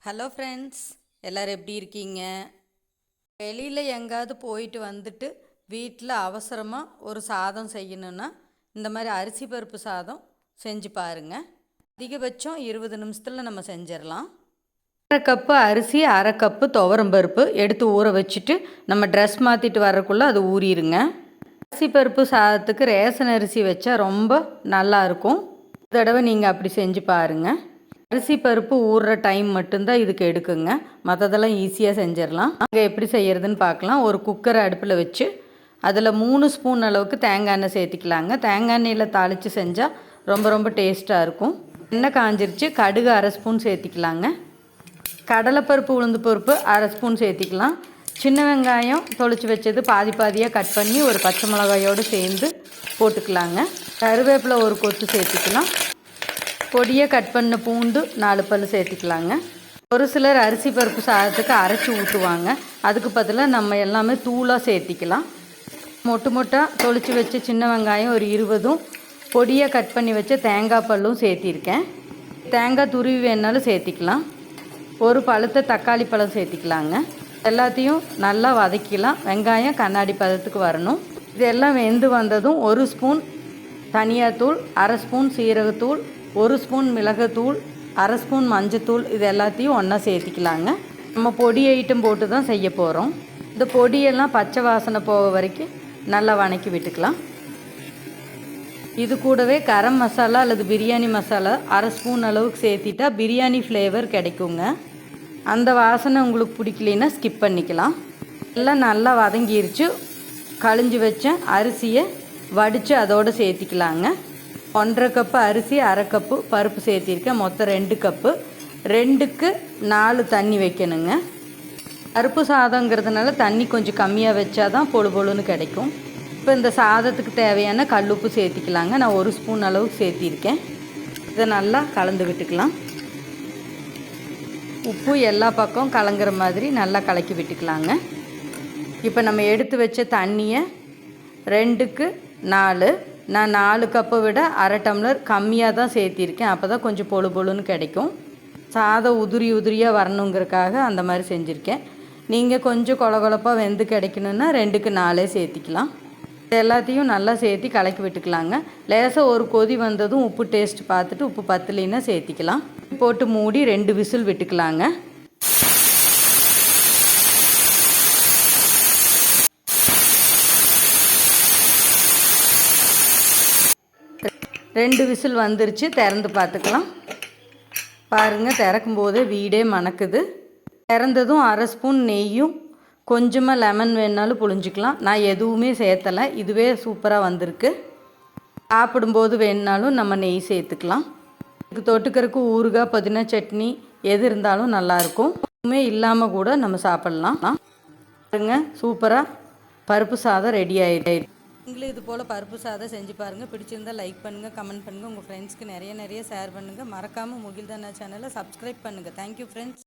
Hello friends, எல்லோரும் எப்படி இருக்கீங்க? வெளியில் எங்காவது போயிட்டு வந்துட்டு வீட்டில் அவசரமாக ஒரு சாதம் செய்யணுன்னா இந்த மாதிரி அரிசி பருப்பு சாதம் செஞ்சு பாருங்கள். அதிகபட்சம் 20 நிமிஷத்தில் நம்ம செஞ்சிடலாம். 1/2 கப்பு அரிசி, 1/2 கப்பு துவரம் பருப்பு எடுத்து ஊற வச்சுட்டு நம்ம ட்ரெஸ் மாற்றிட்டு வர்றதுக்குள்ளே அது ஊறிடுங்க. அரிசி பருப்பு சாதத்துக்கு ரேஷன் அரிசி வச்சா ரொம்ப நல்லாயிருக்கும். ஒரு தடவை நீங்கள் அப்படி செஞ்சு பாருங்கள். அரிசி பருப்பு ஊறுற டைம் மட்டும்தான் இதுக்கு எடுக்குங்க. மற்றதெல்லாம் ஈஸியாக செஞ்சிடலாம். அங்கே எப்படி செய்கிறதுன்னு பார்க்கலாம். ஒரு குக்கரை அடுப்பில் வச்சு அதில் 3 ஸ்பூன் அளவுக்கு தேங்காய் எண்ணெய் சேர்த்திக்கலாங்க. தேங்காய் எண்ணெயில் தாளித்து செஞ்சால் ரொம்ப ரொம்ப டேஸ்ட்டாக இருக்கும். எண்ணெய் காஞ்சிருச்சு. கடுகு 1/2 ஸ்பூன் சேர்த்திக்கலாங்க. கடலைப்பருப்பு, உளுந்து பருப்பு 1/2 ஸ்பூன் சேர்த்திக்கலாம். சின்ன வெங்காயம் தொளிச்சு வச்சது பாதி பாதியாக கட் பண்ணி ஒரு பச்சை மிளகாயோடு சேர்ந்து போட்டுக்கலாங்க. கருவேப்பிலை ஒரு கொத்து சேர்த்திக்கலாம். பொடியாக கட் பண்ண பூண்டு 4 பல் சேர்த்திக்கலாங்க. ஒரு சிலர் அரிசி பருப்பு சாதத்துக்கு அரைச்சி ஊற்றுவாங்க. அதுக்கு பதிலாக நம்ம எல்லாமே தூளாக சேர்த்திக்கலாம். மொட்டாக தொளிச்சு வச்ச சின்ன வெங்காயம் ஒரு 20ம் பொடியாக கட் பண்ணி வச்ச தேங்காய் பல்லும் சேர்த்திருக்கேன். தேங்காய் துருவி வேணாலும் சேர்த்திக்கலாம். ஒரு பழுத்த தக்காளி பழம் சேர்த்திக்கலாங்க. எல்லாத்தையும் நல்லா வதக்கிக்கலாம். வெங்காயம் கண்ணாடி பதத்துக்கு வரணும். இதெல்லாம் வெந்து வந்ததும் 1 ஸ்பூன் தனியாத்தூள், 1/2 ஸ்பூன் சீரகத்தூள், 1 ஸ்பூன் மிளகுத்தூள், 1/2 ஸ்பூன் மஞ்சத்தூள், இது எல்லாத்தையும் ஒன்றா சேர்த்திக்கலாங்க. நம்ம பொடி ஐட்டம் போட்டு தான் செய்ய போகிறோம். இந்த பொடியெல்லாம் பச்சை வாசனை போக வரைக்கும் நல்லா வணக்கி விட்டுக்கலாம். இது கூடவே கரம் மசாலா அல்லது பிரியாணி மசாலா 1/2 ஸ்பூன் அளவுக்கு சேர்த்திட்டா பிரியாணி ஃப்ளேவர் கிடைக்குங்க. அந்த வாசனை உங்களுக்கு பிடிக்கலைன்னா ஸ்கிப் பண்ணிக்கலாம். எல்லாம் நல்லா வதங்கிருச்சு. கழிஞ்சு வச்ச அரிசியை வடித்து அதோடு சேர்த்திக்கலாங்க. 1/2 கப்பு அரிசி, 1/2 கப்பு பருப்பு சேர்த்திருக்கேன். மொத்தம் 2 கப்பு. 2க்கு 4 தண்ணி வைக்கணுங்க. பருப்பு சாதங்கிறதுனால தண்ணி கொஞ்சம் கம்மியாக வச்சா தான் பொழு பொழுன்னு கிடைக்கும். இப்போ இந்த சாதத்துக்கு தேவையான கல்லுப்பு சேர்த்திக்கலாங்க. நான் 1 ஸ்பூன் அளவுக்கு சேர்த்திருக்கேன். இதை நல்லா கலந்து விட்டுக்கலாம். உப்பு எல்லா பக்கம் கலங்குற மாதிரி நல்லா கலக்கி விட்டுக்கலாங்க. இப்போ நம்ம எடுத்து வச்ச தண்ணியை 2க்கு 4, நான் 4 கப்பை விட 1/2 டம்ளர் கம்மியாக தான் சேர்த்திருக்கேன். அப்போ தான் கொஞ்சம் பொழு பொழுன்னு கிடைக்கும். சாதம் உதிரி உதிரியாக வரணுங்கிறதுக்காக அந்த மாதிரி செஞ்சுருக்கேன். நீங்கள் கொஞ்சம் கொலகொலப்பாக வெந்து கிடைக்கணுன்னா 2க்கு 4 சேர்த்திக்கலாம். எல்லாத்தையும் நல்லா சேர்த்தி கலக்கி விட்டுக்கலாங்க. லேசாக ஒரு கொதி வந்ததும் உப்பு டேஸ்ட் பார்த்துட்டு உப்பு பத்தலைன்னா சேர்த்திக்கலாம். போட்டு மூடி 2 விசில் விட்டுக்கலாங்க. ரெண்டு விசில் வந்துருச்சு. திறந்து பார்த்துக்கலாம். பாருங்கள், திறக்கும் போதே வீடே மணக்குது. திறந்ததும் 1/2 ஸ்பூன் நெய்யும் கொஞ்சமாக லெமன் வேணாலும் புழிஞ்சிக்கலாம். நான் எதுவுமே சேர்த்தலை. இதுவே சூப்பராக வந்திருக்கு. சாப்பிடும்போது வேணுனாலும் நம்ம நெய் சேர்த்துக்கலாம். இதுக்கு தொட்டுக்கிறதுக்கு ஊறுகாய், புதினா சட்னி எது இருந்தாலும் நல்லாயிருக்கும். எதுவுமே இல்லாமல் கூட நம்ம சாப்பிட்லாம். பாருங்க, சூப்பராக பருப்பு சாதம் ரெடி ஆகிடுச்சு. நீங்களும் இது போல் பருப்பு சாதம் செஞ்சு பாருங்கள். பிடிச்சிருந்தால் லைக் பண்ணுங்கள், கமெண்ட் பண்ணுங்கள், உங்கள் ஃப்ரெண்ட்ஸ்க்கு நிறைய ஷேர் பண்ணுங்கள். மறக்காமல் முகில்தானா சேனலை சப்ஸ்கிரைப் பண்ணுங்கள். Thank you friends.